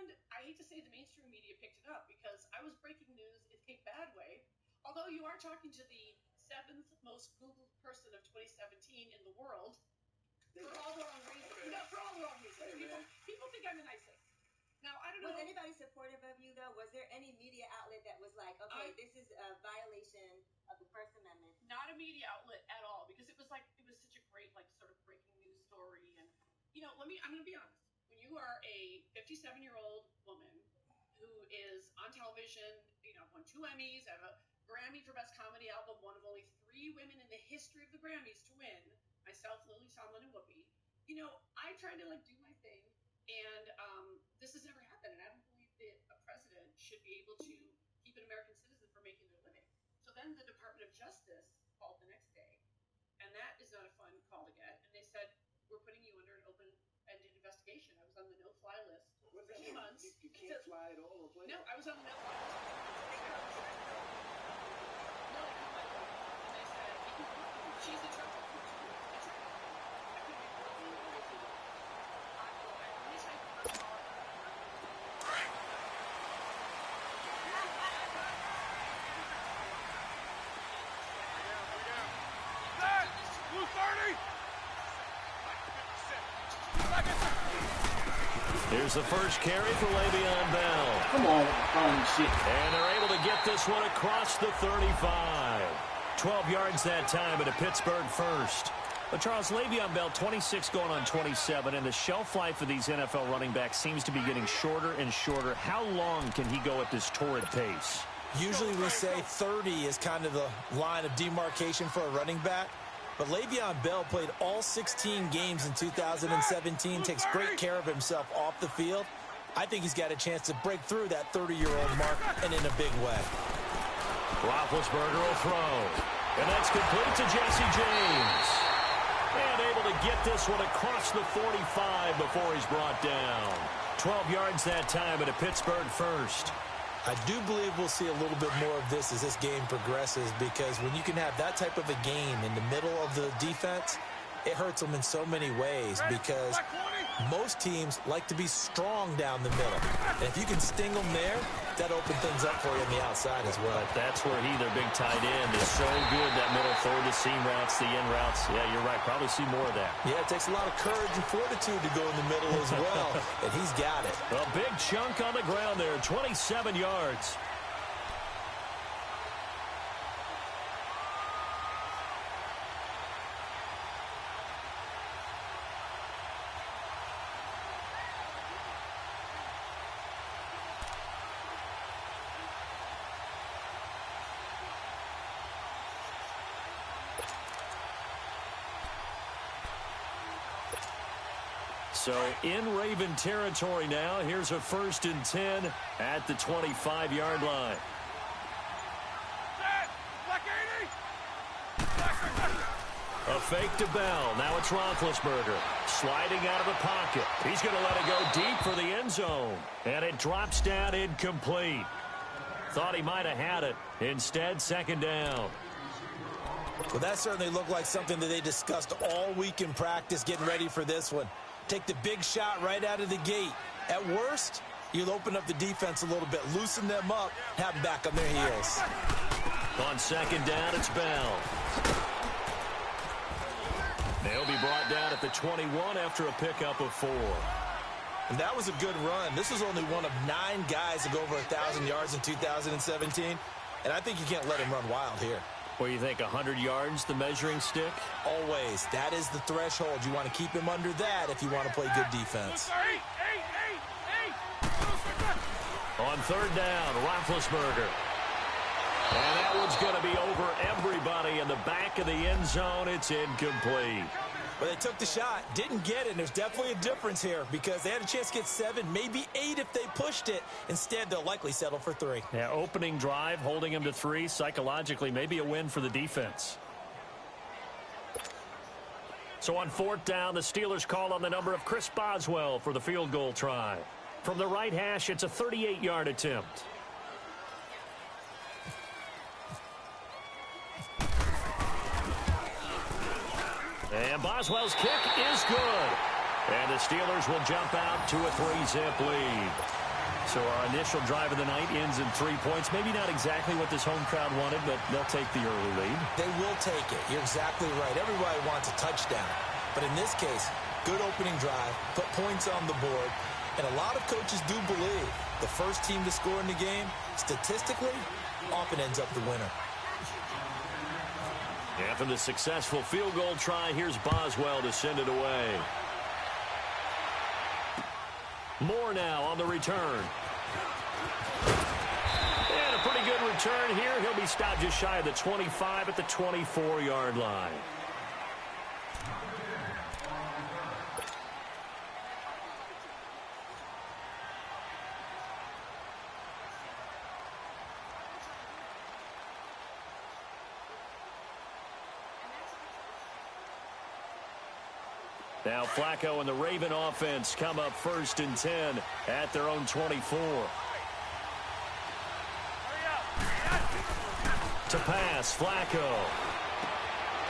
And I hate to say the mainstream media picked it up because I was breaking news in a bad way. Although you are talking to the 7th most Googled person of 2017 in the world for all the wrong reasons. No, for all the wrong reasons. People think I'm an ISIS. Now, I don't know. Was anybody supportive of you, though? Was there any media outlet that was like, okay, this is a violation of the First Amendment? Not a media outlet at all, because it was such a great, sort of breaking news story. And, I'm going to be honest. When you are a 57-year-old woman who is on television, won 2 Emmys, have a Grammy for Best Comedy Album, one of only 3 women in the history of the Grammys to win, myself, Lily Tomlin, and Whoopi, I try to, do my thing. And this has never happened, and I don't believe that a president should be able to keep an American citizen from making their living. So then the Department of Justice called the next day, and that is not a fun call to get. And they said, we're putting you under an open-ended investigation. I was on the no-fly list for 3 months. You can't fly at all or play? No, I was on the no-fly list. And they said, she's in trouble. Here's the first carry for Le'Veon Bell. Come on, shit. And they're able to get this one across the 35. 12 yards that time at a Pittsburgh first. But Charles, Le'Veon Bell, 26 going on 27, and the shelf life of these NFL running backs seems to be getting shorter and shorter. How long can he go at this torrid pace? Usually we say 30 is kind of the line of demarcation for a running back. But Le'Veon Bell played all 16 games in 2017, takes great care of himself off the field. I think he's got a chance to break through that 30-year-old mark, and in a big way. Roethlisberger will throw. And that's complete to Jesse James. And able to get this one across the 45 before he's brought down. 12 yards that time at a Pittsburgh first. I do believe we'll see a little bit more of this as this game progresses, because when you can have that type of a game in the middle of the defense, it hurts them in so many ways, because most teams like to be strong down the middle. And if you can sting them there, that opens things up for you on the outside as well. But that's where their big tight end, is so good, that middle third, the seam routes, the in routes. Yeah, you're right. Probably see more of that. Yeah, it takes a lot of courage and fortitude to go in the middle as well, and he's got it. A big chunk on the ground there, 27 yards. So in Raven territory now. Here's a 1st and 10 at the 25-yard line. A fake to Bell. Now it's Roethlisberger sliding out of the pocket. He's going to let it go deep for the end zone. And it drops down incomplete. Thought he might have had it. Instead, 2nd down. Well, that certainly looked like something that they discussed all week in practice, getting ready for this one. Take the big shot right out of the gate. At worst, you'll open up the defense a little bit, loosen them up, have them back on their heels. On 2nd down, it's Bell. They'll be brought down at the 21 after a pickup of 4. And that was a good run. This was only one of 9 guys to go over 1,000 yards in 2017. And I think you can't let him run wild here. What do you think, 100 yards, the measuring stick? Always. That is the threshold. You want to keep him under that if you want to play good defense. On 3rd down, Roethlisberger. And that one's going to be over everybody in the back of the end zone. It's incomplete. Well, they took the shot, didn't get it, and there's definitely a difference here, because they had a chance to get 7, maybe 8 if they pushed it. Instead, they'll likely settle for 3. Yeah, opening drive, holding them to 3, psychologically maybe a win for the defense. So on 4th down, the Steelers call on the number of Chris Boswell for the field goal try. From the right hash, it's a 38-yard attempt. And Boswell's kick is good. And the Steelers will jump out to a 3-zip lead. So our initial drive of the night ends in 3 points. Maybe not exactly what this home crowd wanted, but they'll take the early lead. They will take it. You're exactly right. Everybody wants a touchdown. But in this case, good opening drive, put points on the board. And a lot of coaches do believe the first team to score in the game, statistically, often ends up the winner. After the successful field goal try, here's Boswell to send it away. Moore now on the return. And a pretty good return here. He'll be stopped just shy of the 25 at the 24-yard line. Now Flacco and the Raven offense come up 1st and 10 at their own 24. To pass, Flacco.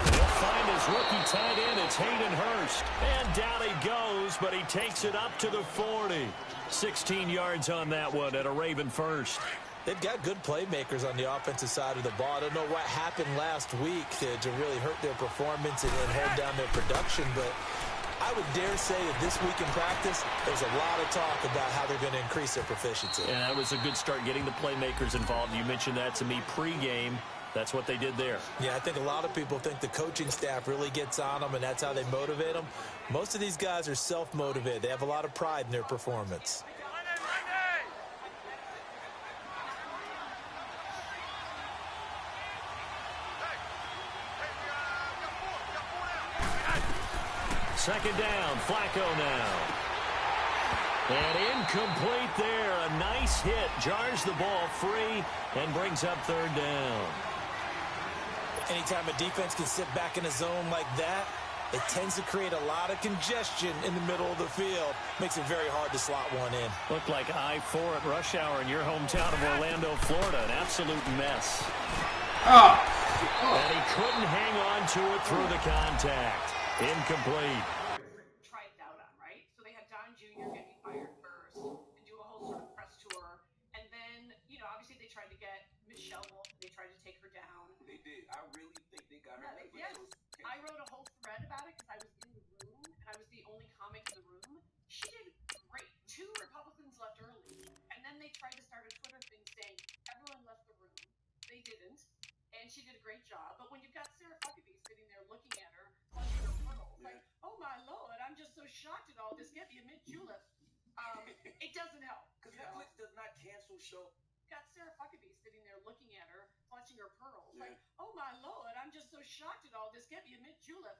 He'll find his rookie tight end. It's Hayden Hurst. And down he goes, but he takes it up to the 40. 16 yards on that one at a Raven first. They've got good playmakers on the offensive side of the ball. I don't know what happened last week to really hurt their performance and hold down their production, but I would dare say that this week in practice, there's a lot of talk about how they're going to increase their proficiency. And that was a good start, getting the playmakers involved. You mentioned that to me pregame. That's what they did there. Yeah, I think a lot of people think the coaching staff really gets on them, and that's how they motivate them. Most of these guys are self-motivated. They have a lot of pride in their performance. Second down, Flacco now. And incomplete there. A nice hit. Jars the ball free and brings up 3rd down. Anytime a defense can sit back in a zone like that, it tends to create a lot of congestion in the middle of the field. Makes it very hard to slot one in. Looked like I-4 at rush hour in your hometown of Orlando, Florida. An absolute mess. And he couldn't hang on to it through the contact. Incomplete. Tried it out on, right? So they had Don Jr. get me fired first and do a whole sort of press tour. And then, obviously they tried to get Michelle Wolf. They tried to take her down. They did. I really think they got her. Yes. I wrote a whole thread about it because I was in the room and I was the only comic in the room. She did great. 2 Republicans left early. And then they tried to start a Twitter thing saying everyone left the room. They didn't. And she did a great job. But when you've got Sarah Huckabee sitting there looking at her, clutching her pearls, like, oh my Lord, I'm just so shocked at all this. Get me a mint julep. It doesn't help. Because Netflix does not cancel show. Got Sarah Huckabee sitting there looking at her, clutching her pearls, like, oh my Lord, I'm just so shocked at all this. Get me a mint julep.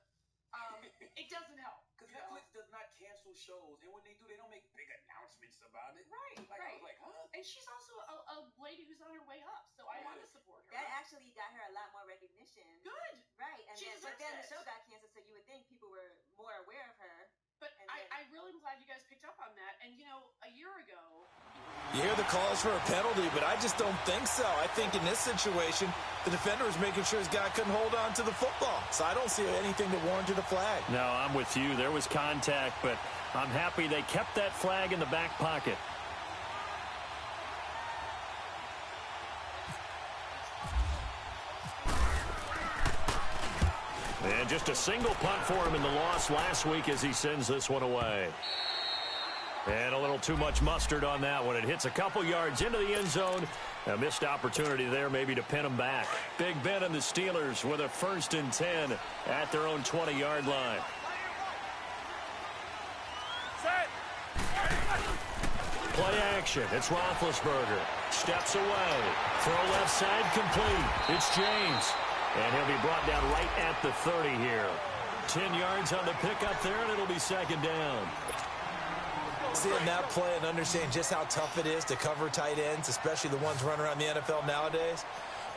It doesn't help. Because Netflix does not cancel shows, and when they do, they don't make big announcements about it. Right, like, right. I was like, huh? And she's also a lady who's on her way up, so I want to support her. That actually got her a lot more recognition. Good. Right, and but then the it. show got canceled, so you would think people were more aware of her. But I really am glad you guys picked up on that. And, a year ago... You hear the calls for a penalty, but I just don't think so. I think in this situation, the defender was making sure his guy couldn't hold on to the football. So I don't see anything that warranted a flag. No, I'm with you. There was contact, but I'm happy they kept that flag in the back pocket. And just a single punt for him in the loss last week as he sends this one away. And a little too much mustard on that one. It hits a couple yards into the end zone. A missed opportunity there maybe to pin him back. Big Ben and the Steelers with a 1st and 10 at their own 20-yard line. Play action. It's Roethlisberger. Steps away. Throw left side complete. It's James. And he'll be brought down right at the 30 here. 10 yards on the pickup there, and it'll be 2nd down. Seeing that play and understanding just how tough it is to cover tight ends, especially the ones running around the NFL nowadays,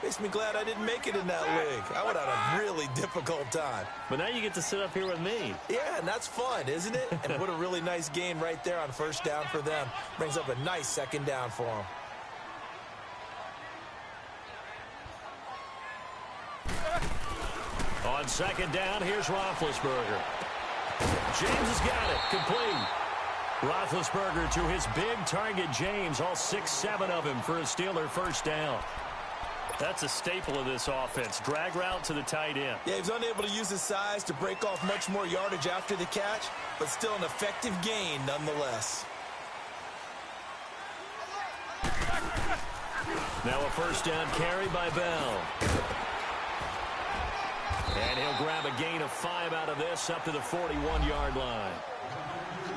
makes me glad I didn't make it in that league. I would have had a really difficult time. But now you get to sit up here with me. Yeah, and that's fun, isn't it? And what a really nice gain right there on 1st down for them. Brings up a nice 2nd down for them. On 2nd down, here's Roethlisberger. James has got it. Complete. Roethlisberger to his big target, James, all 6-7 of him for a Steeler first down. That's a staple of this offense. Drag route to the tight end. Yeah, he's unable to use his size to break off much more yardage after the catch, but still an effective gain nonetheless. Now a first down carry by Bell. And he'll grab a gain of 5 out of this up to the 41-yard line.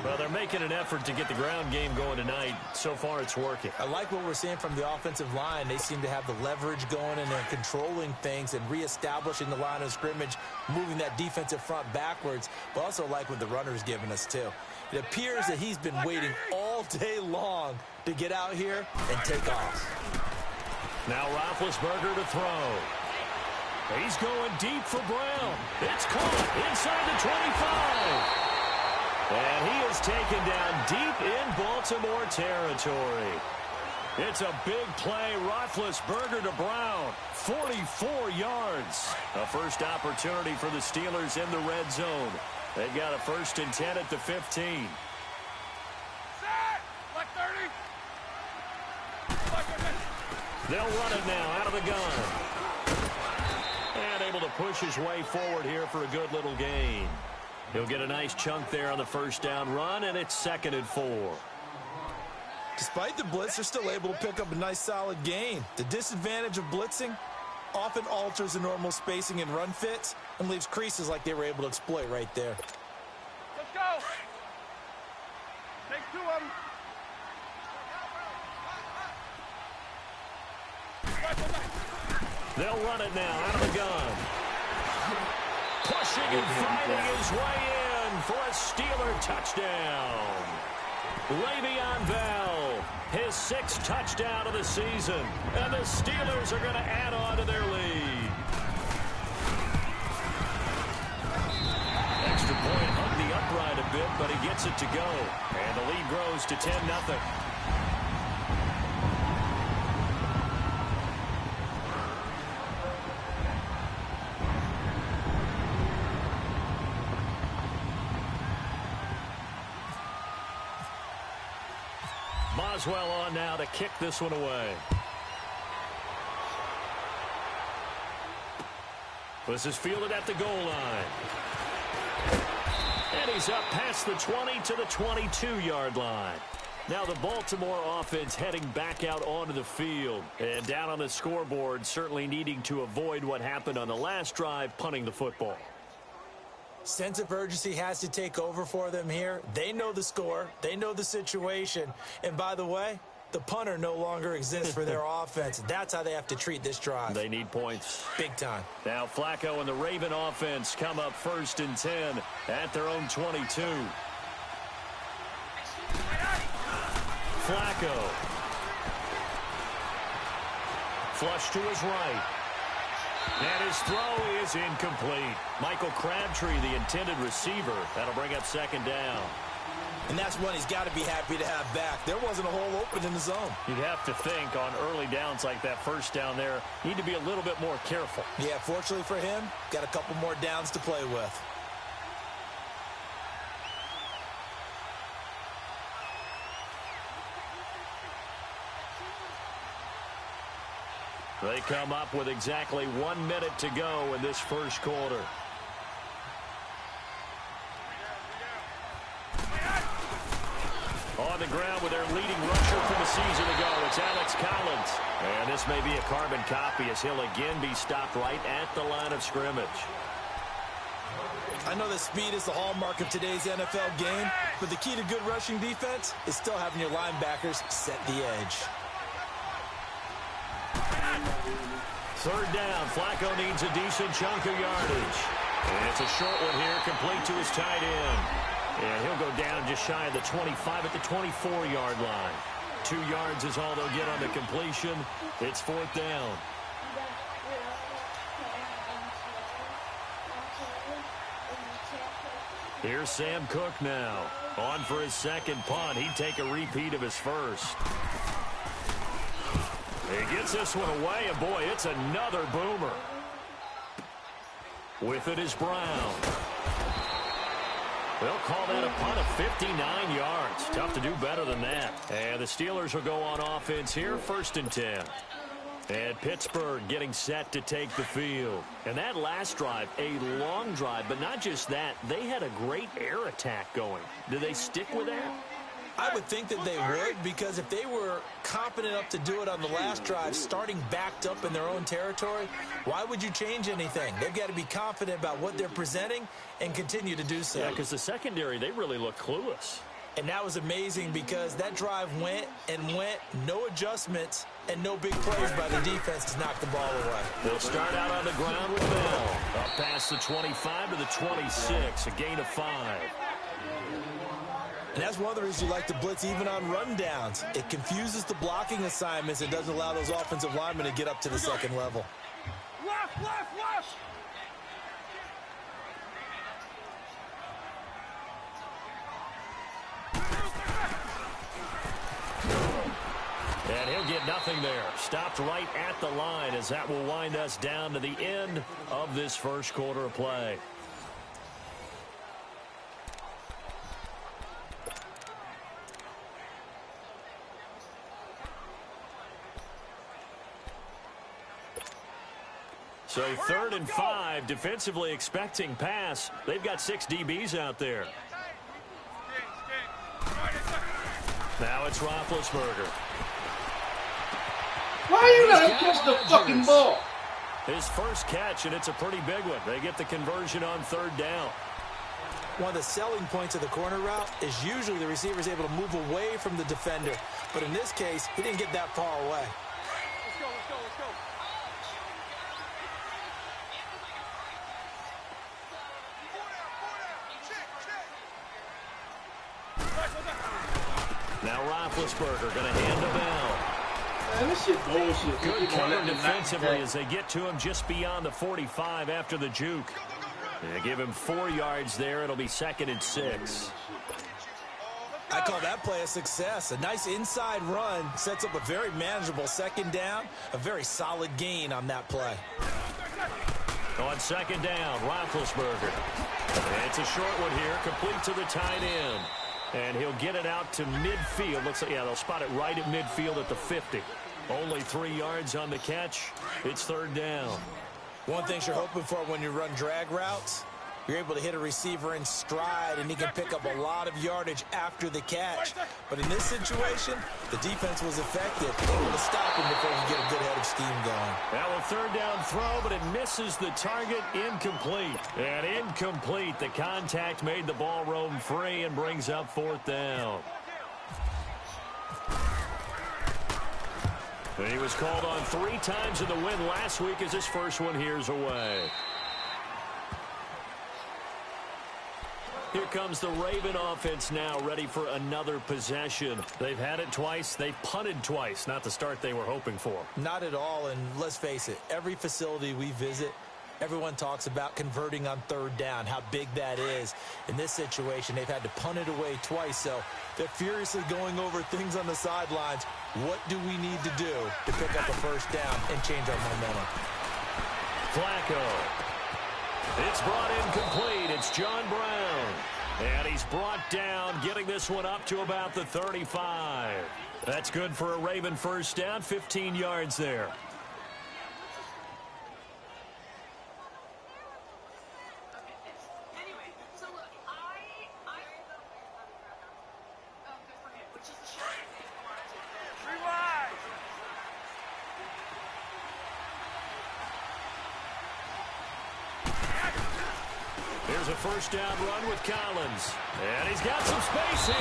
Well, they're making an effort to get the ground game going tonight. So far, it's working. I like what we're seeing from the offensive line. They seem to have the leverage going, and they're controlling things and reestablishing the line of scrimmage, moving that defensive front backwards, but also like what the runner's giving us, too. It appears that he's been waiting all day long to get out here and take off. Now Roethlisberger to throw. He's going deep for Brown. It's caught inside the 25. And he is taken down deep in Baltimore territory. It's a big play. Roethlisberger to Brown. 44 yards. A first opportunity for the Steelers in the red zone. They've got a 1st and 10 at the 15. They'll run it now out of the gun. And able to push his way forward here for a good little gain. He'll get a nice chunk there on the first down run, and it's 2nd and 4. Despite the blitz, they're still able to pick up a nice solid gain. The disadvantage of blitzing often alters the normal spacing and run fits and leaves creases like they were able to exploit right there. Let's go. Take 2 of them. They'll run it now out of the gun. Pushing and finding his way in for a Steeler touchdown. Le'Veon Bell, his 6th touchdown of the season. And the Steelers are going to add on to their lead. Extra point hung the upright a bit, but he gets it to go. And the lead grows to 10-0. Boswell on now to kick this one away. This is fielded at the goal line. And he's up past the 20 to the 22-yard line. Now the Baltimore offense heading back out onto the field. And down on the scoreboard, certainly needing to avoid what happened on the last drive, punting the football. Sense of urgency has to take over for them here. They know the score. They know the situation. And by the way, the punter no longer exists for their offense. That's how they have to treat this drive. They need points. Big time. Now Flacco and the Raven offense come up 1st and 10 at their own 22. Flacco. Flush to his right. And his throw is incomplete. Michael Crabtree, the intended receiver. That'll bring up 2nd down. And that's one he's got to be happy to have back. There wasn't a hole open in the zone. You'd have to think on early downs like that first down there, need to be a little bit more careful. Yeah, fortunately for him, got a couple more downs to play with. They come up with exactly 1 minute to go in this first quarter. On the ground with their leading rusher from the season ago, it's Alex Collins. And this may be a carbon copy as he'll again be stopped right at the line of scrimmage. I know that speed is the hallmark of today's NFL game, but the key to good rushing defense is still having your linebackers set the edge. 3rd down. Flacco needs a decent chunk of yardage. And it's a short one here, complete to his tight end. And he'll go down just shy of the 25 at the 24-yard line. 2 yards is all they'll get on the completion. It's 4th down. Here's Sam Cook now. On for his 2nd punt. He'd take a repeat of his first. He gets this one away, and boy, it's another boomer. With it is Brown. They'll call that a punt of 59 yards. Tough to do better than that. And the Steelers will go on offense here, 1st and 10. And Pittsburgh getting set to take the field. And that last drive, a long drive, but not just that. They had a great air attack going. Do they stick with that? I would think that they would, because if they were confident enough to do it on the last drive, starting backed up in their own territory, why would you change anything? They've got to be confident about what they're presenting and continue to do so. Yeah, because the secondary, they really look clueless. And that was amazing because that drive went and went, no adjustments, and no big plays by the defense to knock the ball away. They'll start out on the ground with Bell. Up past the 25 to the 26, a gain of 5. And that's one of the reasons you like to blitz even on rundowns. It confuses the blocking assignments and doesn't allow those offensive linemen to get up to the second level. Left, left, left. And he'll get nothing there. Stopped right at the line as that will wind us down to the end of this first quarter of play. So 3rd and 5, defensively expecting pass. They've got 6 DBs out there. Now it's Roethlisberger. Why you not catch the fucking ball? His first catch, and it's a pretty big one. They get the conversion on 3rd down. One of the selling points of the corner route is usually the receiver is able to move away from the defender. But in this case, he didn't get that far away. Let's go, let's go, let's go. Now Roethlisberger going to hand the bell. Man, this shit bullshit. Good cover defensively as they get to him just beyond the 45 after the juke. They give him 4 yards there. It'll be 2nd and 6. I call that play a success. A nice inside run sets up a very manageable 2nd down. A very solid gain on that play. On 2nd down, Roethlisberger. It's a short one here, complete to the tight end. And he'll get it out to midfield. Looks like, yeah, they'll spot it right at midfield at the 50. Only 3 yards on the catch. It's 3rd down. One thing you're hoping for when you run drag routes, you're able to hit a receiver in stride, and he can pick up a lot of yardage after the catch. But in this situation, the defense was effective, able to stop him before he get a good head of steam going. Now a 3rd down throw, but it misses the target. Incomplete. And incomplete. The contact made the ball roam free and brings up 4th down. He was called on 3 times in the win last week as his first one here's away. Here comes the Raven offense now, ready for another possession. They've had it twice. They've punted twice. Not the start they were hoping for. Not at all, and let's face it, every facility we visit, everyone talks about converting on 3rd down, how big that is. In this situation, they've had to punt it away twice, so they're furiously going over things on the sidelines. What do we need to do to pick up a 1st down and change our momentum? Flacco. It's brought in complete. It's John Brown. And he's brought down, getting this one up to about the 35. That's good for a Raven 1st down, 15 yards there. Here's a 1st down run with Collins. And he's got some space here.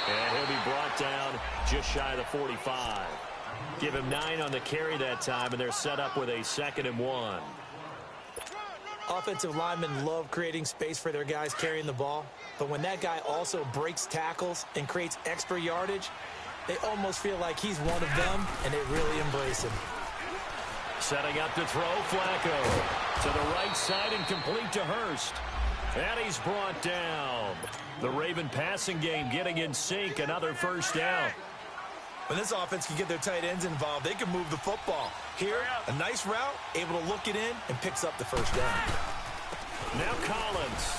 And he'll be brought down just shy of the 45. Give him 9 on the carry that time, and they're set up with a 2nd and 1. Offensive linemen love creating space for their guys carrying the ball, but when that guy also breaks tackles and creates extra yardage, they almost feel like he's one of them, and they really embrace him. Setting up to throw, Flacco. To the right side and complete to Hurst. And he's brought down. The Raven passing game getting in sync. Another 1st down. When this offense can get their tight ends involved, they can move the football. Here, a nice route, able to look it in, and picks up the 1st down. Now Collins.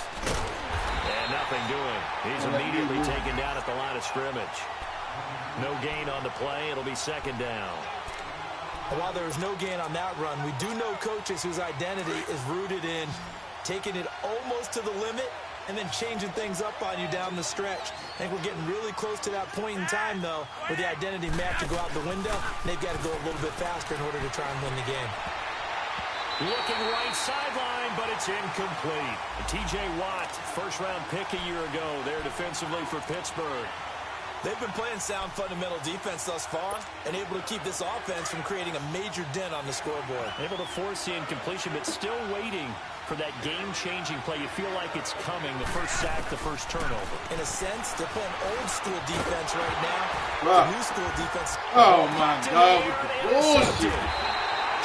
And nothing doing. He's immediately taken down at the line of scrimmage. No gain on the play. It'll be second down. While there was no gain on that run, we do know coaches whose identity is rooted in taking it almost to the limit and then changing things up on you down the stretch. I think we're getting really close to that point in time, though, where the identity may have to go out the window. They've got to go a little bit faster in order to try and win the game. Looking right sideline, but it's incomplete. T.J. Watt, first-round pick a year ago there defensively for Pittsburgh. They've been playing sound fundamental defense thus far and able to keep this offense from creating a major dent on the scoreboard. Able to force the incompletion, but still waiting for that game-changing play. You feel like it's coming, the first sack, the first turnover. In a sense, they're playing old-school defense right now. Wow. New-school defense. Oh, my God. Bullshit.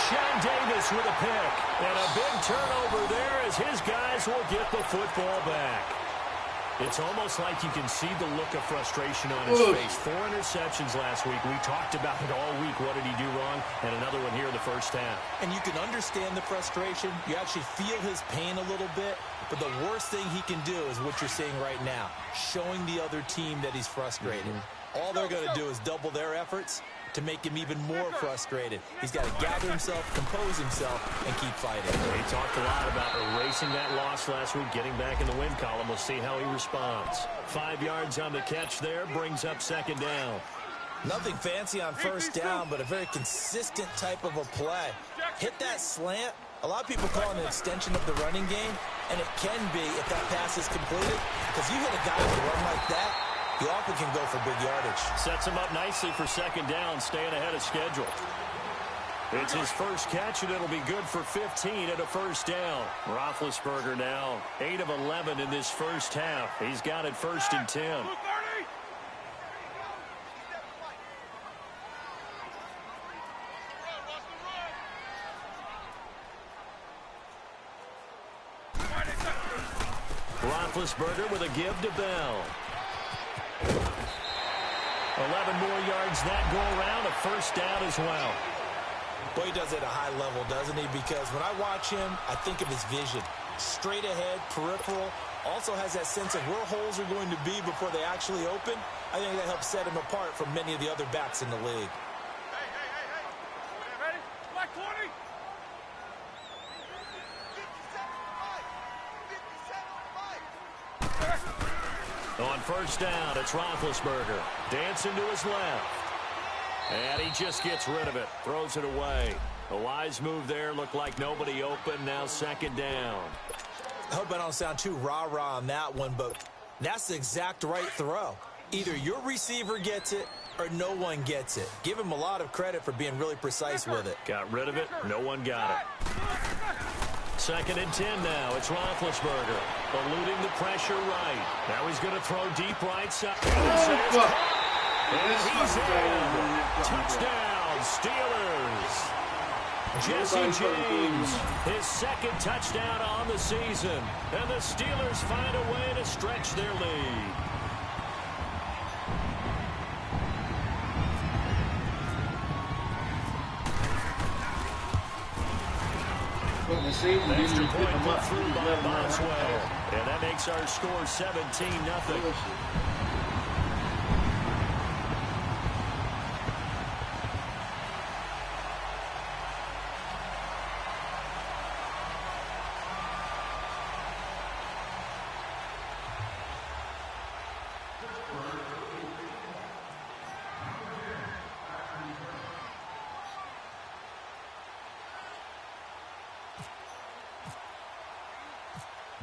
Sean Davis with a pick. And a big turnover there as his guys will get the football back. It's almost like you can see the look of frustration on his face. 4 interceptions last week. We talked about it all week. What did he do wrong? And another one here in the first half. And you can understand the frustration. You actually feel his pain a little bit. But the worst thing he can do is what you're seeing right now, showing the other team that he's frustrated. All they're going to do is double their efforts to make him even more frustrated. He's got to gather himself, compose himself, and keep fighting. He talked a lot about erasing that loss last week, getting back in the win column. We'll see how he responds. 5 yards on the catch there, brings up second down. Nothing fancy on first down, but a very consistent type of a play. Hit that slant. A lot of people call it an extension of the running game, and it can be if that pass is completed, because you hit a guy with a run like that, you often can go for big yardage. Sets him up nicely for second down, staying ahead of schedule. It's his first catch, and it'll be good for 15 at a first down. Roethlisberger now 8 of 11 in this first half. He's got it 1st and 10. Roethlisberger with a give to Bell. 11 more yards that go around, a first down as well. Boy, he does it at a high level, doesn't he? Because when I watch him, I think of his vision. Straight ahead, peripheral, also has that sense of where holes are going to be before they actually open. I think that helps set him apart from many of the other backs in the league. Hey. Ready? Black 20. On first down, it's Roethlisberger. Dancing to his left. And he just gets rid of it. Throws it away. A wise move there. Looked like nobody open. Now second down. I hope I don't sound too rah-rah on that one, but that's the exact right throw. Either your receiver gets it or no one gets it. Give him a lot of credit for being really precise with it. Got rid of it. No one got it. 2nd and 10 now. It's Roethlisberger eluding the pressure right. Now he's going to throw deep right side. He's in. Touchdown, Steelers. Jesse James, his 2nd touchdown on the season. And the Steelers find a way to stretch their lead. Extra point put through by Boswell. And that makes our score 17-0.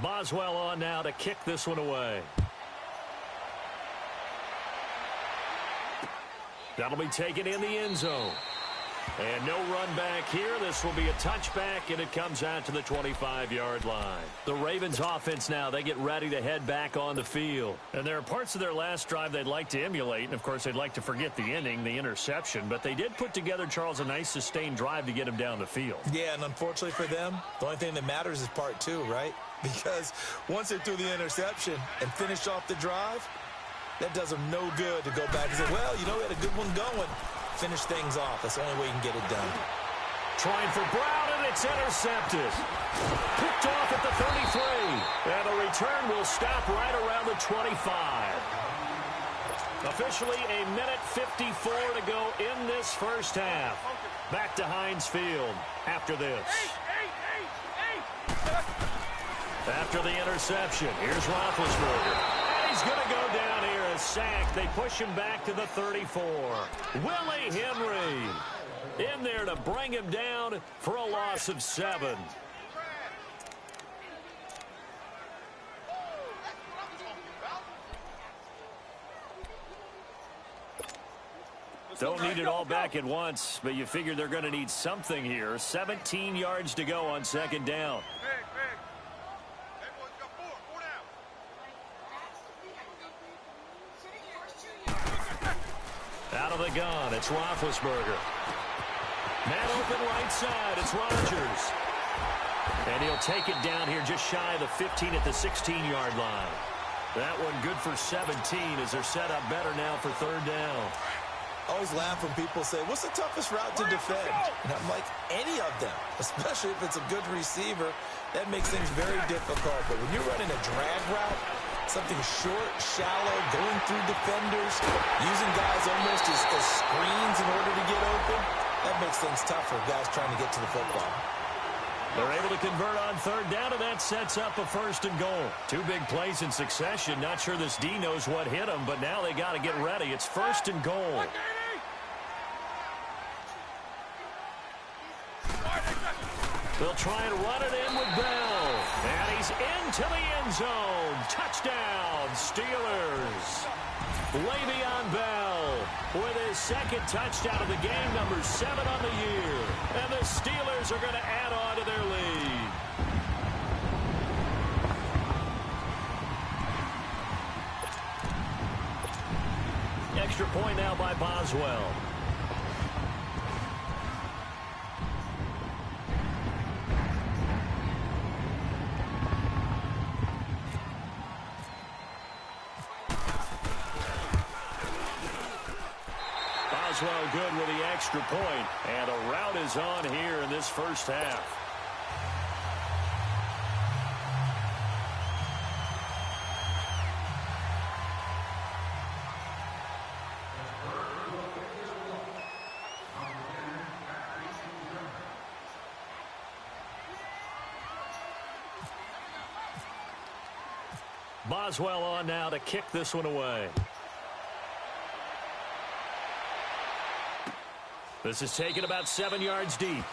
Boswell on now to kick this one away. That'll be taken in the end zone. And no run back here. This will be a touchback, and it comes out to the 25-yard line. The Ravens offense now, they get ready to head back on the field. And there are parts of their last drive they'd like to emulate. And, of course, they'd like to forget the ending, the interception. But they did put together, Charles, a nice sustained drive to get him down the field. Yeah, and unfortunately for them, the only thing that matters is part 2, right? Because once they threw the interception and finished off the drive, that does them no good to go back and say, well, you know, we had a good one going. Finish things off. That's the only way you can get it done. Trying for Brown, and it's intercepted. Picked off at the 33. And the return will stop right around the 25. Officially a minute 54 to go in this first half. Back to Heinz Field after this. After the interception, here's Roethlisberger. And he's going to go down here, a sack. They push him back to the 34. Willie Henry in there to bring him down for a loss of 7. Don't need it all back at once, but you figure they're going to need something here. 17 yards to go on second down. Out of the gun, it's Roethlisberger. Man open right side, it's Rodgers. And he'll take it down here just shy of the 15 at the 16-yard line. That one good for 17 as they're set up better now for third down. I always laugh when people say, what's the toughest route to defend? And I'm like, any of them, especially if it's a good receiver. That makes things very difficult. But when you're running a drag route, something short, shallow, going through defenders, using guys almost as screens in order to get open, that makes things tough for guys trying to get to the football. They're able to convert on third down, and that sets up a first and goal. 2 big plays in succession. Not sure this D knows what hit him, but now they got to get ready. It's first and goal. They'll try and run it in with Bell. And he's into the end zone. Touchdown, Steelers. Le'Veon Bell with his second touchdown of the game, number 7 on the year. And the Steelers are going to add on to their lead. Extra point now by Boswell. Boswell good with the extra point, and a rout is on here in this first half. Boswell on now to kick this one away. This is taken about 7 yards deep.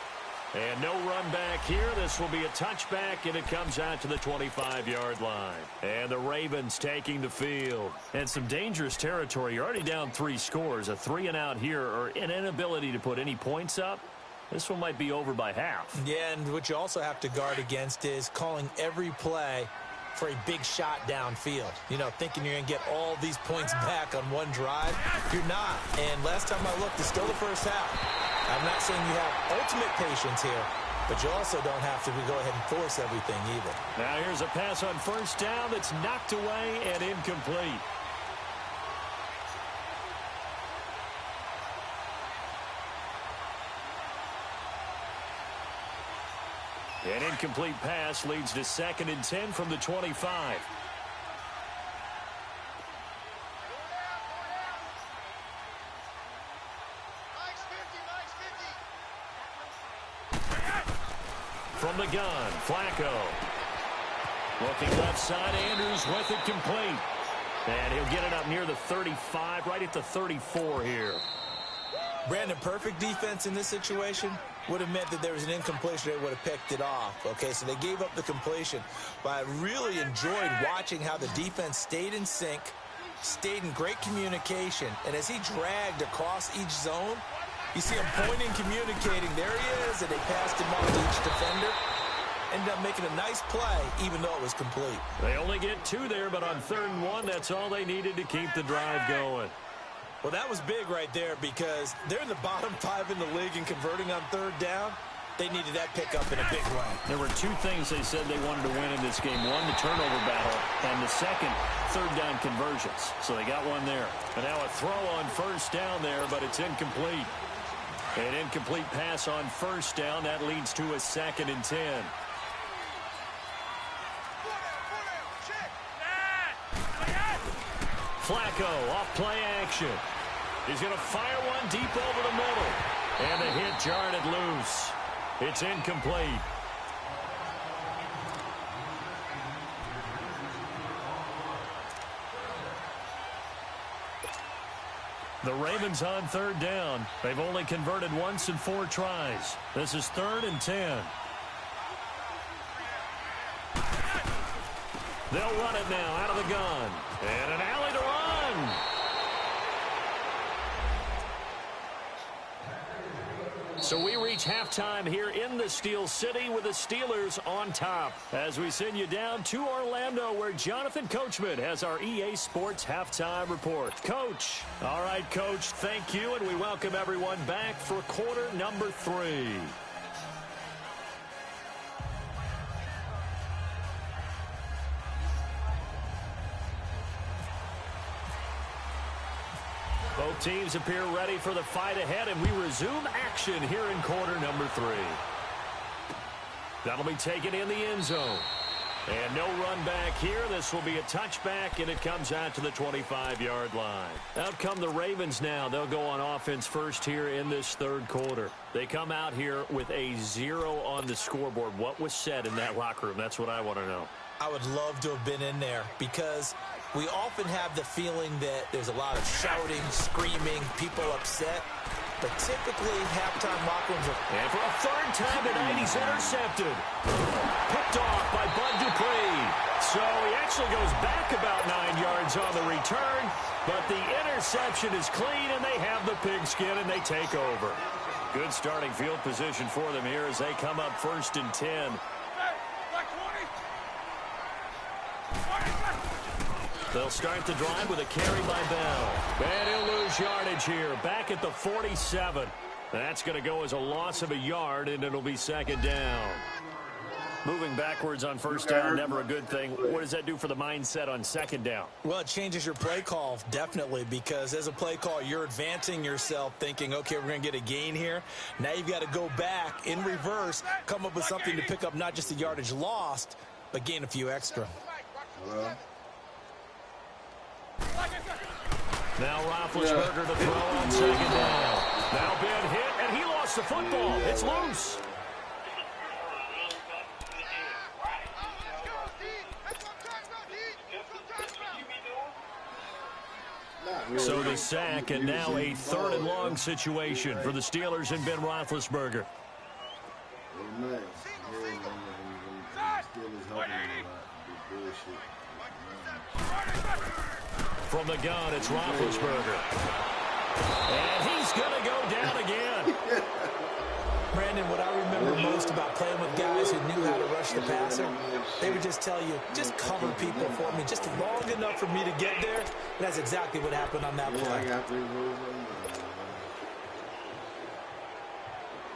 And no run back here. This will be a touchback, and it comes out to the 25-yard line. And the Ravens taking the field. And some dangerous territory. You're already down 3 scores. A 3-and-out here, or an inability to put any points up. This one might be over by half. Yeah, and what you also have to guard against is calling every play for a big shot downfield. You know, thinking you're going to get all these points back on one drive. You're not. And last time I looked, it's still the first half. I'm not saying you have ultimate patience here, but you also don't have to go ahead and force everything either. Now here's a pass on first down that's knocked away and incomplete. An incomplete pass leads to 2nd and 10 from the 25. From the gun, Flacco. Looking left side, Andrews with it complete. And he'll get it up near the 35, right at the 34 here. Brandon, perfect defense in this situation would have meant that there was an incompletion. They would have picked it off. Okay, so they gave up the completion. But I really enjoyed watching how the defense stayed in sync, stayed in great communication. And as he dragged across each zone, you see him pointing, communicating. There he is, and they passed him off to each defender. Ended up making a nice play, even though it was complete. They only get 2 there, but on 3rd and 1, that's all they needed to keep the drive going. Well, that was big right there because they're in the bottom 5 in the league and converting on 3rd down. They needed that pickup in a big way. There were 2 things they said they wanted to win in this game. One, the turnover battle, and the second, 3rd down conversions. So they got one there. And now a throw on first down there, but it's incomplete. An incomplete pass on first down. That leads to a 2nd and 10. Flacco off play action. He's going to fire one deep over the middle. And the hit jarred it loose. It's incomplete. The Ravens on 3rd down. They've only converted once in 4 tries. This is 3rd and 10. They'll run it now out of the gun. And an alley to run. So we reach halftime here in the Steel City with the Steelers on top. As we send you down to Orlando where Jonathan Coachman has our EA Sports Halftime Report. Coach. All right, Coach, thank you, and we welcome everyone back for quarter number 3. Both teams appear ready for the fight ahead, and we resume action here in quarter number 3. That'll be taken in the end zone. And no run back here. This will be a touchback, and it comes out to the 25-yard line. Out come the Ravens now. They'll go on offense first here in this 3rd quarter. They come out here with a 0 on the scoreboard. What was said in that locker room? That's what I want to know. I would love to have been in there because we often have the feeling that there's a lot of shouting, screaming, people upset. But typically, halftime locker rooms are... And for a 3rd time tonight, he's intercepted. Picked off by Bud Dupree. So he actually goes back about 9 yards on the return. But the interception is clean, and they have the pigskin, and they take over. Good starting field position for them here as they come up 1st and 10. They'll start the drive with a carry by Bell. And he'll lose yardage here. Back at the 47. That's going to go as a loss of a yard, and it'll be 2nd down. Moving backwards on 1st down, never a good thing. What does that do for the mindset on 2nd down? Well, it changes your play call, definitely, because as a play call, you're advancing yourself thinking, okay, we're going to get a gain here. Now you've got to go back in reverse, come up with something to pick up not just the yardage lost, but gain a few extra. Now Roethlisberger to throw on 2nd down. Now Ben hit, and he lost the football. It's loose. So the sack, and now a 3rd and long situation for the Steelers and Ben Roethlisberger. From the gun, it's Roethlisberger. And he's going to go down again. Brandon, what I remember most about playing with guys who knew how to rush the passer, they would just tell you, just cover people for me, just long enough for me to get there. And that's exactly what happened on that play.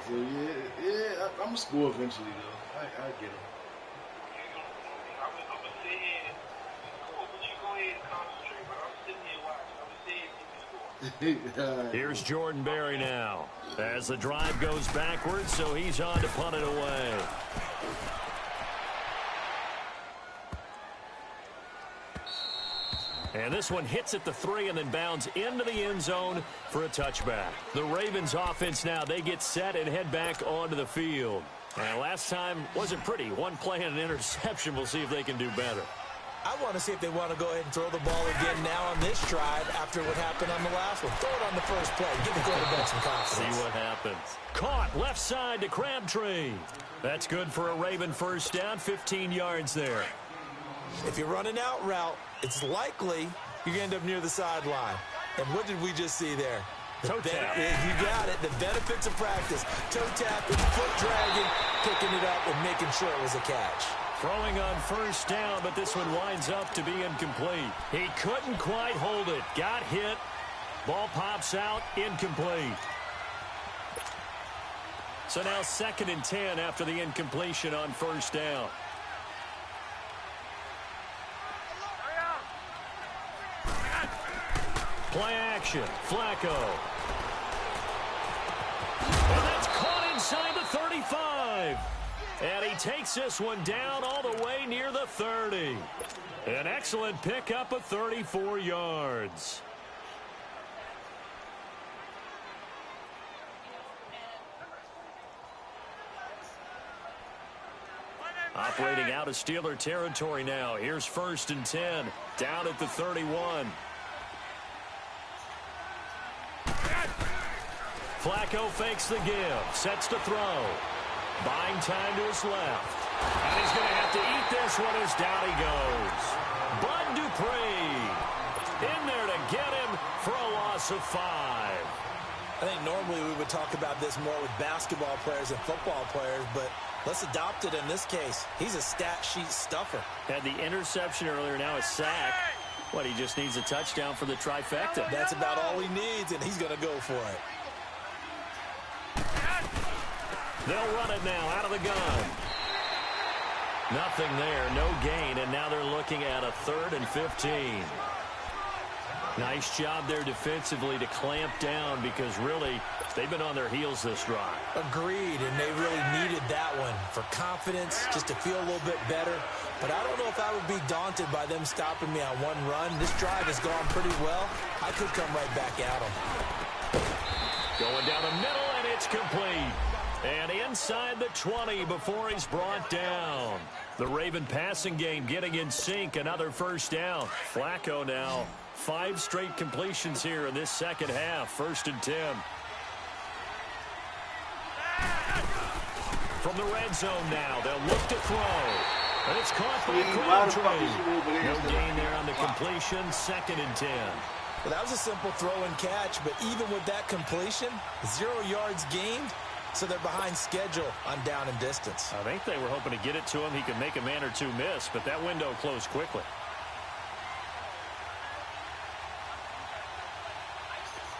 So, yeah, I'm going to score eventually, though. I get him. Here's Jordan Berry now as the drive goes backwards, so he's on to punt it away. And this one hits at the 3 and then bounds into the end zone for a touchback. The Ravens offense now, they get set and head back onto the field. And last time wasn't pretty. One play and an interception. We'll see if they can do better. I want to see if they want to go ahead and throw the ball again now on this drive after what happened on the last one. Throw it on the first play. Give the quarterback some confidence. See what happens. Caught left side to Crabtree. That's good for a Raven 1st down, 15 yards there. If you run an out route, it's likely you're going to end up near the sideline. And what did we just see there? Toe tap. You got it. The benefits of practice. Toe tapping, foot dragging, picking it up, and making sure it was a catch. Throwing on 1st down, but this one winds up to be incomplete. He couldn't quite hold it. Got hit. Ball pops out. Incomplete. So now 2nd and 10 after the incompletion on 1st down. Play action. Flacco. inside the 35. And he takes this one down all the way near the 30. An excellent pickup of 34 yards. Operating out of Steeler territory now. Here's 1st and 10. Down at the 31. Flacco fakes the give. Sets to throw. Buying time to his left. And he's going to have to eat this one as down he goes. Bud Dupree in there to get him for a loss of 5. I think normally we would talk about this more with basketball players and football players, but let's adopt it in this case. He's a stat sheet stuffer. Had the interception earlier, now a sack. What, he just needs a touchdown for the trifecta. That's about all he needs, and he's going to go for it. They'll run it now out of the gun. Nothing there, no gain, and now they're looking at a 3rd and 15. Nice job there defensively to clamp down because really they've been on their heels this drive. Agreed, and they really needed that one for confidence, just to feel a little bit better. But I don't know if I would be daunted by them stopping me on one run. This drive has gone pretty well. I could come right back at them. Going down the middle, and it's complete. And inside the 20 before he's brought down. The Raven passing game getting in sync. Another first down. Flacco now 5 straight completions here in this second half. 1st and 10. From the red zone now, they'll look to throw. And it's caught by Crabtree. No gain there on the completion. 2nd and 10. Well, that was a simple throw and catch, but even with that completion, 0 yards gained. So they're behind schedule on down and distance. I think they were hoping to get it to him. He could make a man or two miss, but that window closed quickly.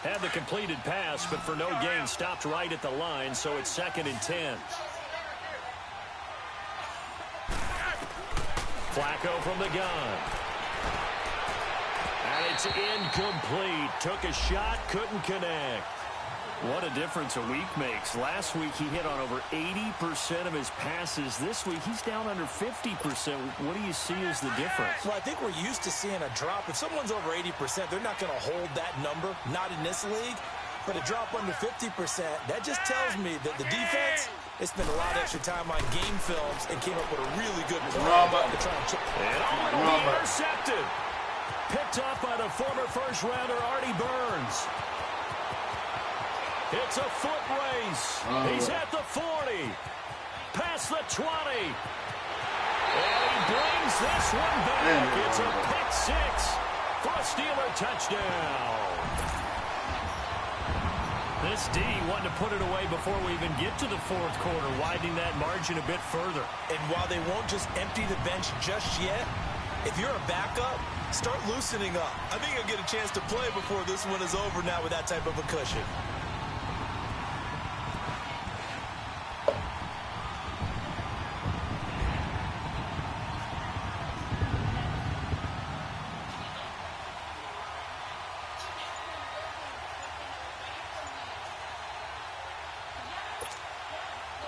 Had the completed pass, but for no gain, stopped right at the line, so it's 2nd and 10. Flacco from the gun. And it's incomplete. Took a shot, couldn't connect. What a difference a week makes. Last week he hit on over 80% of his passes. This week he's down under 50%. What do you see as the difference? Well, I think we're used to seeing a drop. If someone's over 80%, they're not going to hold that number. Not in this league. But a drop under 50%, that just tells me that the defense has spent a lot of extra time on game films and came up with a really good play to try and chip. And all intercepted. Picked up by the former first-rounder Artie Burns. It's a foot race. He's at the 40. Past the 20. And he brings this one back. It's a pick 6 for a Steeler touchdown. This D wanted to put it away before we even get to the 4th quarter, widening that margin a bit further. And while they won't just empty the bench just yet, if you're a backup, start loosening up. I think you'll get a chance to play before this one is over now with that type of a cushion.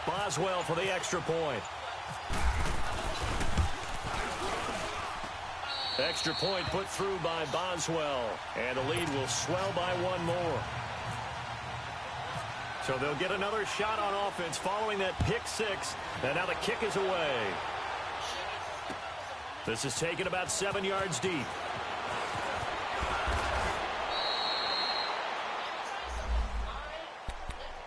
Boswell for the extra point. Extra point put through by Boswell. And the lead will swell by 1 more. So they'll get another shot on offense following that pick 6. And now the kick is away. This is taken about 7 yards deep.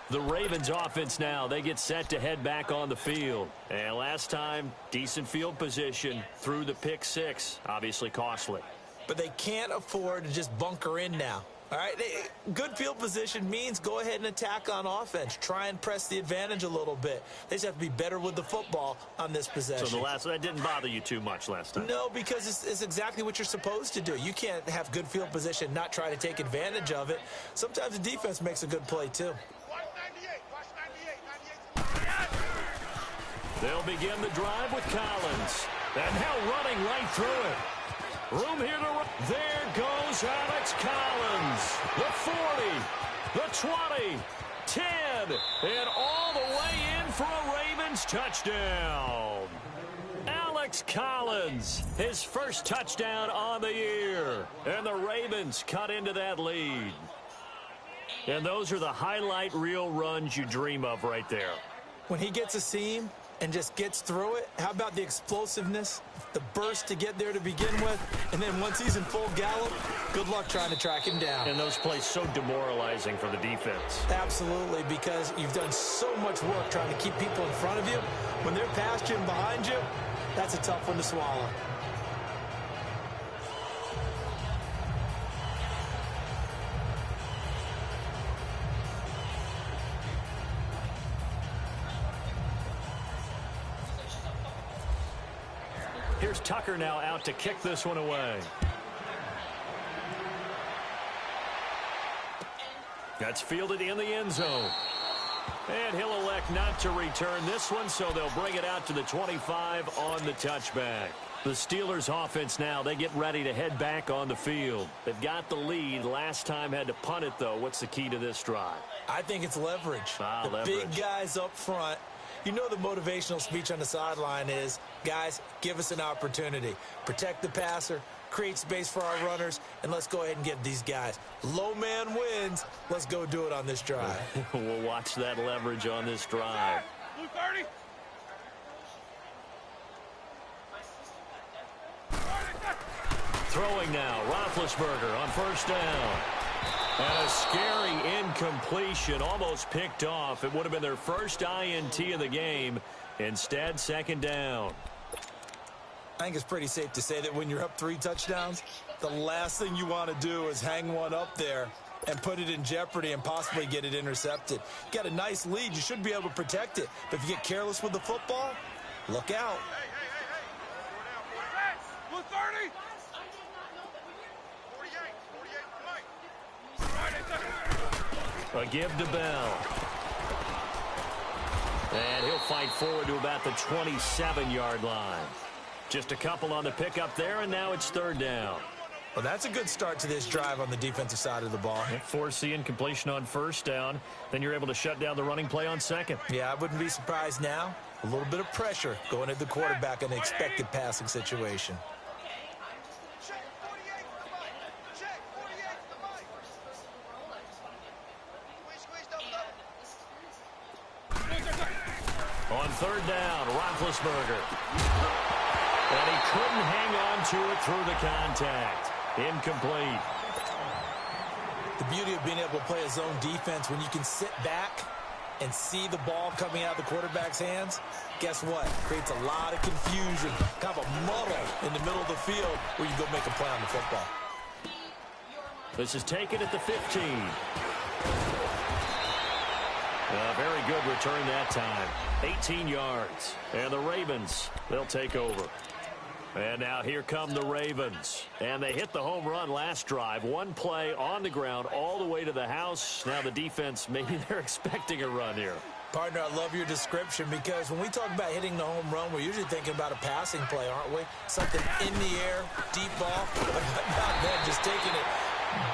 The Ravens offense now, they get set to head back on the field. And last time, decent field position through the pick 6. Obviously costly. But they can't afford to just bunker in now. All right, good field position means go ahead and attack on offense. Try and press the advantage a little bit. They just have to be better with the football on this possession. So that didn't bother you too much last time? No, because it's exactly what you're supposed to do. You can't have good field position, not try to take advantage of it. Sometimes the defense makes a good play too. They'll begin the drive with Collins. And now running right through it. Room here to run. There goes Alex Collins. The 40, the 20, 10, and all the way in for a Ravens touchdown. Alex Collins, his first touchdown on the year, and the Ravens cut into that lead. And those are the highlight reel runs you dream of right there. When he gets a seam and just gets through it, how about the explosiveness, the burst to get there to begin with, and then once he's in full gallop, good luck trying to track him down. And those plays so demoralizing for the defense. Absolutely, because you've done so much work trying to keep people in front of you. When they're past you and behind you, that's a tough one to swallow. Here's Tucker now out to kick this one away. That's fielded in the end zone. And he'll elect not to return this one, so they'll bring it out to the 25 on the touchback. The Steelers offense now, they get ready to head back on the field. They've got the lead. Last time had to punt it, though. What's the key to this drive? I think it's leverage. Big guys up front. You know the motivational speech on the sideline is, guys, give us an opportunity. Protect the passer, create space for our runners, and let's go ahead and give these guys. Low man wins. Let's go do it on this drive. We'll watch that leverage on this drive. Blue 30. Throwing now, Roethlisberger on first down. And a scary incompletion, almost picked off. It would have been their first INT of the game. Instead, second down. I think it's pretty safe to say that when you're up 3 touchdowns, the last thing you want to do is hang one up there and put it in jeopardy and possibly get it intercepted. You got a nice lead. You should be able to protect it. But if you get careless with the football, look out. Blue 30. 48. A give to Bell. And he'll fight forward to about the 27-yard line. Just a couple on the pickup there, and now it's third down. Well, that's a good start to this drive on the defensive side of the ball. Force the incompletion on first down. Then you're able to shut down the running play on second. Yeah, I wouldn't be surprised now. A little bit of pressure going at the quarterback in an expected passing situation. On third down, Roethlisberger. And he couldn't hang on to it through the contact. Incomplete. The beauty of being able to play a zone defense when you can sit back and see the ball coming out of the quarterback's hands, guess what? Creates a lot of confusion, kind of a muddle in the middle of the field where you go make a play on the football. This is taken at the 15. A very good return that time. 18 yards. And the Ravens, they'll take over. And now here come the Ravens. And they hit the home run last drive. One play on the ground all the way to the house. Now the defense, maybe they're expecting a run here. Partner, I love your description because when we talk about hitting the home run, we're usually thinking about a passing play, aren't we? Something in the air, deep ball. But not bad, just taking it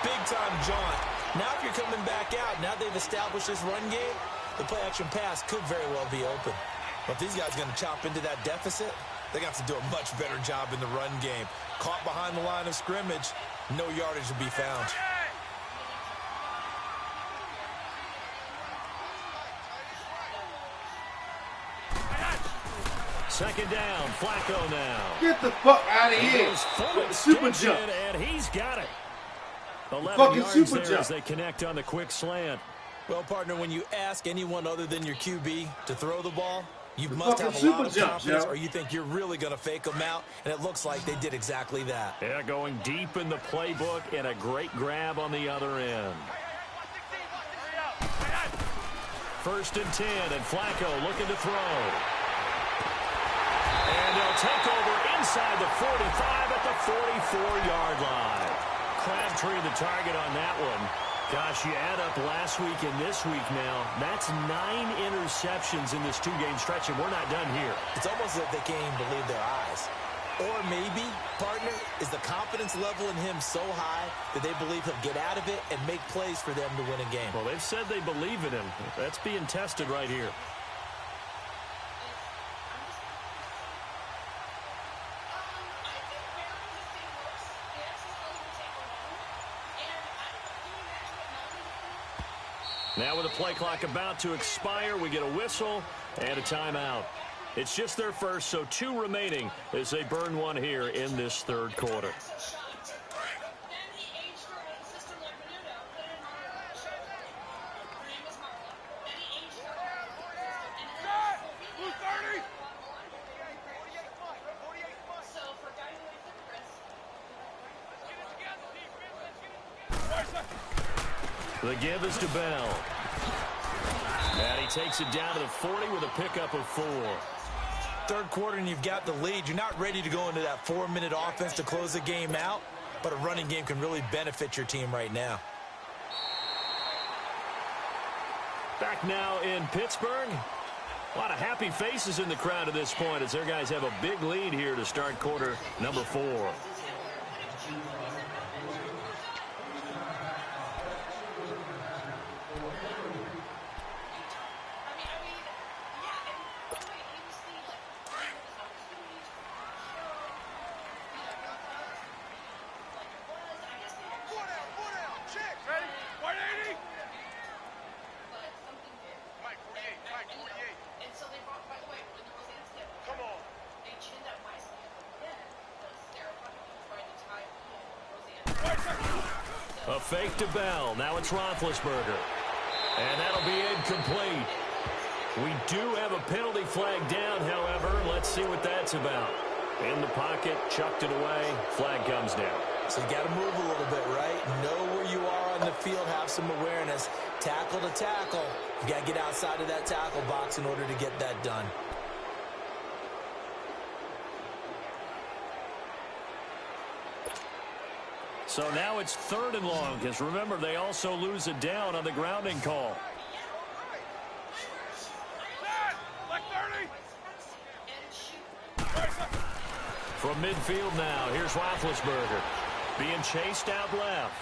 big-time jaunt. Now if you're coming back out, now they've established this run game, the play-action pass could very well be open. But if these guys are going to chop into that deficit, they're going to have to do a much better job in the run game. Caught behind the line of scrimmage, no yardage to be found. Second down, Flacco now. Get the fuck out of here. Super jump. And he's got it. 11 fucking yards super there jump. as they connect on the quick slant. Well, partner, when you ask anyone other than your QB to throw the ball, you must have a lot of confidence or you think you're really going to fake them out, and it looks like they did exactly that. Yeah, going deep in the playbook and a great grab on the other end. First and 10, and Flacco looking to throw. And they'll take over inside the 45 at the 44-yard line. Crabtree the target on that one. Gosh, you add up last week and this week now, that's 9 interceptions in this two-game stretch, and we're not done here. It's almost like they can't even believe their eyes. Or maybe, partner, is the confidence level in him so high that they believe he'll get out of it and make plays for them to win a game? Well, they've said they believe in him. That's being tested right here. Now with the play clock about to expire, we get a whistle and a timeout. It's just their first, so 2 remaining as they burn one here in this third quarter. The give is to Bell. And he takes it down to the 40 with a pickup of 4. Third quarter and you've got the lead. You're not ready to go into that 4-minute offense to close the game out, but a running game can really benefit your team right now. Back now in Pittsburgh. A lot of happy faces in the crowd at this point as their guys have a big lead here to start quarter number 4. A fake to Bell. Now it's Roethlisberger. And that'll be incomplete. We do have a penalty flag down, however. Let's see what that's about. In the pocket, chucked it away. Flag comes down. So you got to move a little bit, right? Know where you are on the field. Have some awareness. Tackle to tackle. You got to get outside of that tackle box in order to get that done. So now it's 3rd and long, because remember, they also lose a down on the grounding call. From midfield now, here's Roethlisberger. Being chased out left.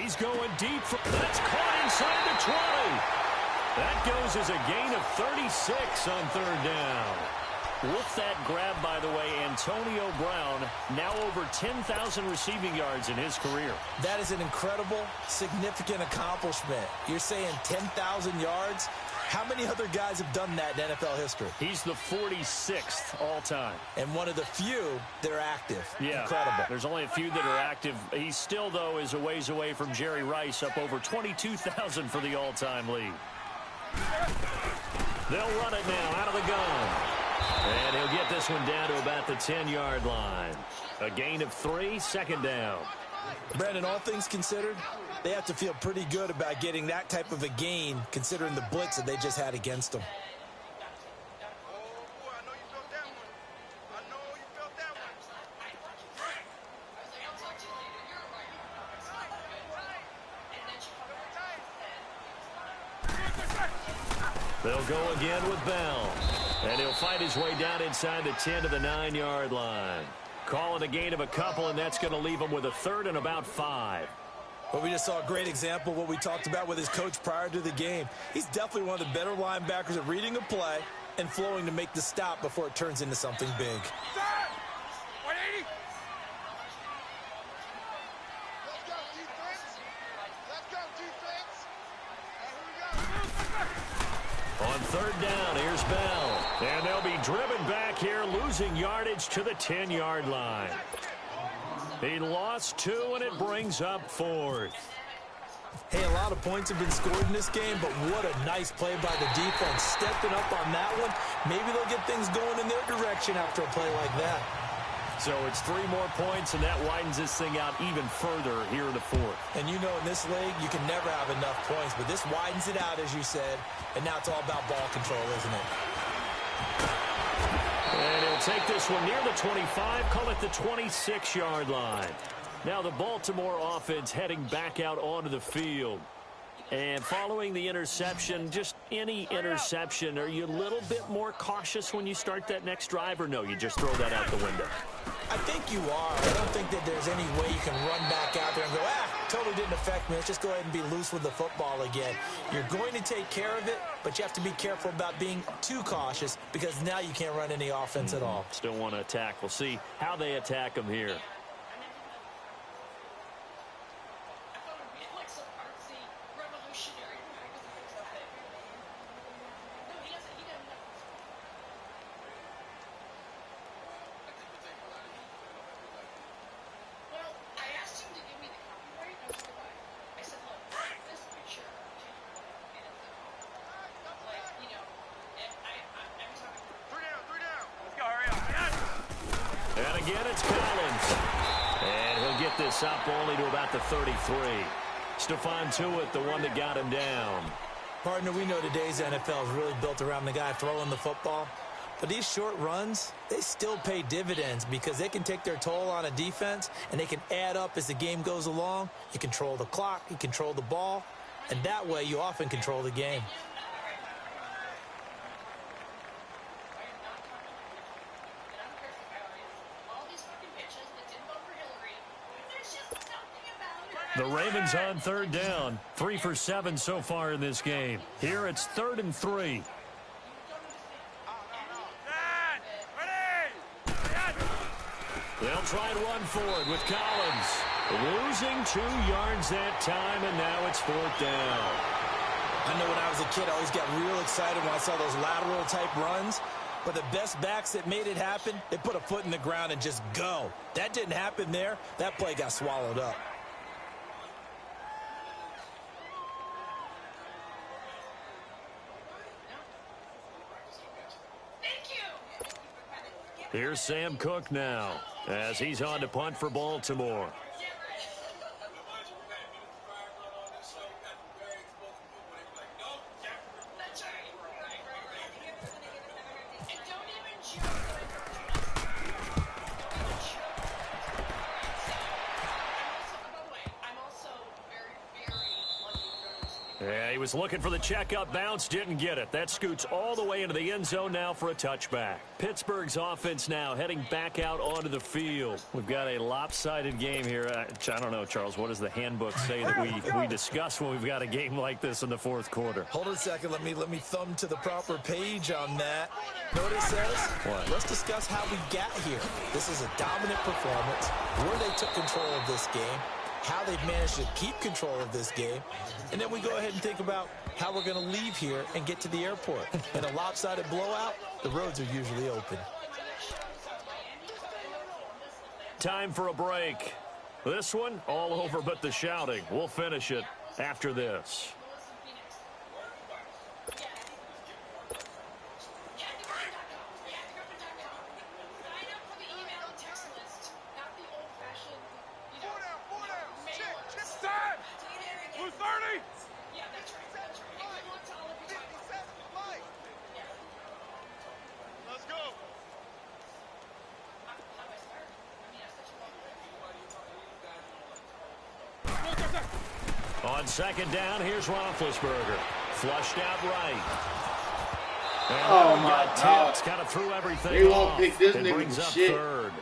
He's going deep. That's caught inside the 20. That goes as a gain of 36 on 3rd down. With that grab, by the way, Antonio Brown, now over 10,000 receiving yards in his career. That is an incredible, significant accomplishment. You're saying 10,000 yards? How many other guys have done that in NFL history? He's the 46th all-time. And one of the few that are active. Yeah. Incredible. There's only a few that are active. He still, though, is a ways away from Jerry Rice, up over 22,000 for the all-time lead. They'll run it now out of the gun. And he'll get this one down to about the 10-yard line. A gain of 3, 2nd down. Brandon, all things considered, they have to feel pretty good about getting that type of a gain, considering the blitz that they just had against them. They'll go again with Bell. And he'll fight his way down inside the 10 to the 9-yard line. Call it a gain of a couple, and that's going to leave him with a 3rd and about 5. Well, we just saw a great example of what we talked about with his coach prior to the game. He's definitely one of the better linebackers at reading a play and flowing to make the stop before it turns into something big. On 3rd down, here's Bell. And they'll be driven back here, losing yardage to the 10-yard line. He lost 2, and it brings up 4th. Hey, a lot of points have been scored in this game, but what a nice play by the defense. Stepping up on that one, maybe they'll get things going in their direction after a play like that. So it's 3 more points, and that widens this thing out even further here in the 4th. And you know in this league, you can never have enough points, but this widens it out, as you said, and now it's all about ball control, isn't it? And he'll take this one near the 25, call it the 26-yard line. Now the Baltimore offense heading back out onto the field. And following the interception, just any interception, are you a little bit more cautious when you start that next drive, or no, you just throw that out the window? I think you are. I don't think that there's any way you can run back out there and go, totally didn't affect me. Let's just go ahead and be loose with the football again. You're going to take care of it, but you have to be careful about being too cautious because now you can't run any offense at all. Still want to attack. We'll see how they attack them here. Again, it's Collins. And he'll get this up only to about the 33. Stephon Tuitt, the one that got him down. Partner, we know today's NFL is really built around the guy throwing the football. But these short runs, they still pay dividends because they can take their toll on a defense, and they can add up as the game goes along. You control the clock, you control the ball, and that way you often control the game. The Ravens on third down. 3 for 7 so far in this game. Here it's 3rd and 3. They'll try and run forward with Collins. Losing 2 yards that time, and now it's 4th down. I know when I was a kid, I always got real excited when I saw those lateral-type runs. But the best backs that made it happen, they put a foot in the ground and just go. That didn't happen there. That play got swallowed up. Here's Sam Cook now as he's on to punt for Baltimore. Yeah, he was looking for the checkup bounce, didn't get it. That scoots all the way into the end zone now for a touchback. Pittsburgh's offense now heading back out onto the field. We've got a lopsided game here. I don't know, Charles, what does the handbook say that we discuss when we've got a game like this in the 4th quarter? Hold it a second. Let me thumb to the proper page on that. Know what it says? What? Let's discuss how we got here. This is a dominant performance, where they took control of this game, how they've managed to keep control of this game, and then we go ahead and think about how we're going to leave here and get to the airport. In a lopsided blowout, the roads are usually open. Time for a break. This one, all over but the shouting. We'll finish it after this. On second down, here's Roethlisberger. Flushed out right. And oh, my God. Kind of threw everything They won't off. pick this It nigga brings up shit. 3rd.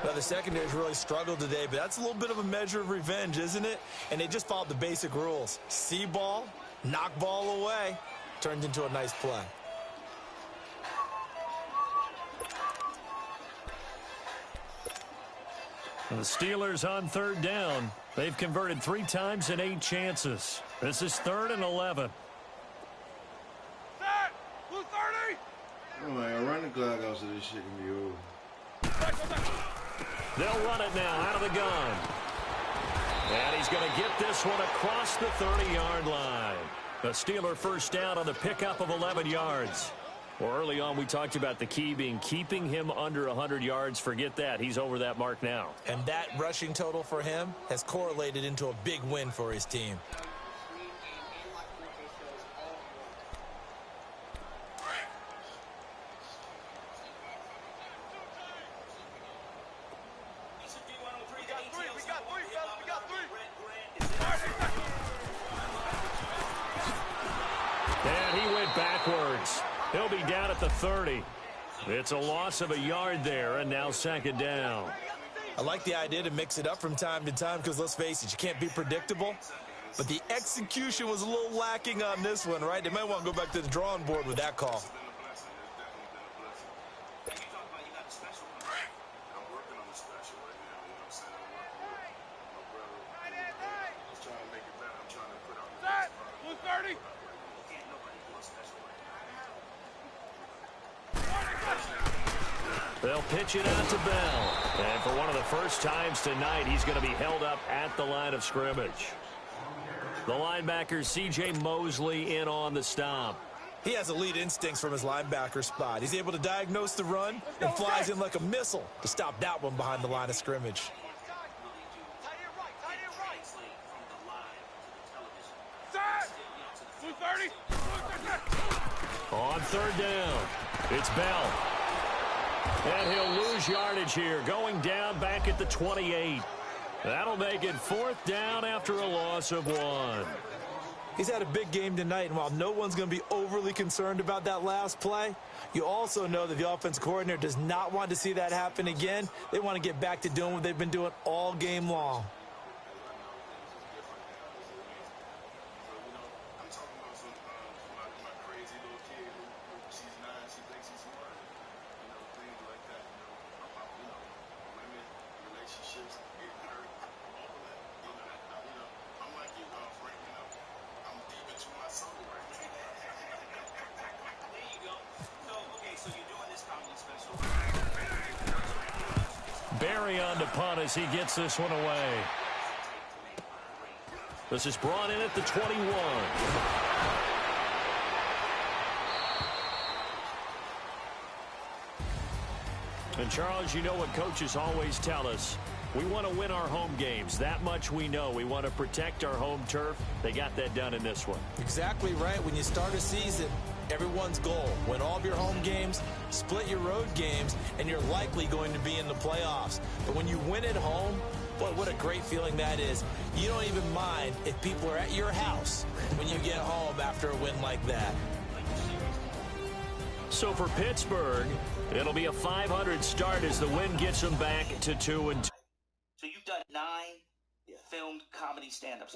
Well, the secondary's really struggled today, but that's a little bit of a measure of revenge, isn't it? And they just followed the basic rules. See ball, knock ball away. Turned into a nice play. The Steelers on third down. They've converted 3 times in 8 chances. This is 3rd and 11. Blue 30! Oh my God, run the clock out so this shit can be over. They'll run it now out of the gun. And he's going to get this one across the 30-yard line. The Steeler first down on the pickup of 11 yards. Well, early on, we talked about the key being keeping him under 100 yards. Forget that. He's over that mark now. And that rushing total for him has correlated into a big win for his team. And he went backwards. He'll be down at the 30. It's a loss of a yard there, and now second down. I like the idea to mix it up from time to time because, let's face it, you can't be predictable. But the execution was a little lacking on this one, right? They might want to go back to the drawing board with that call. Blue 30. They'll pitch it out to Bell. And for one of the first times tonight, he's going to be held up at the line of scrimmage. The linebacker, C.J. Mosley, in on the stop. He has elite instincts from his linebacker spot. He's able to diagnose the run and flies in like a missile to stop that one behind the line of scrimmage. Blue 30. On third down, it's Bell. And he'll lose yardage here, going down back at the 28. That'll make it fourth down after a loss of 1. He's had a big game tonight, and while no one's going to be overly concerned about that last play, you also know that the offense coordinator does not want to see that happen again. They want to get back to doing what they've been doing all game long. Barry on to punt as he gets this one away. This is brought in at the 21. And Charles, you know what coaches always tell us. We want to win our home games. That much we know. We want to protect our home turf. They got that done in this one. Exactly right. When you start a season, everyone's goal: win all of your home games, split your road games, and you're likely going to be in the playoffs. But when you win at home, boy, what a great feeling that is. You don't even mind if people are at your house when you get home after a win like that. So for Pittsburgh, it'll be a .500 start as the win gets them back to 2-2. So you've done 9 filmed comedy stand-ups.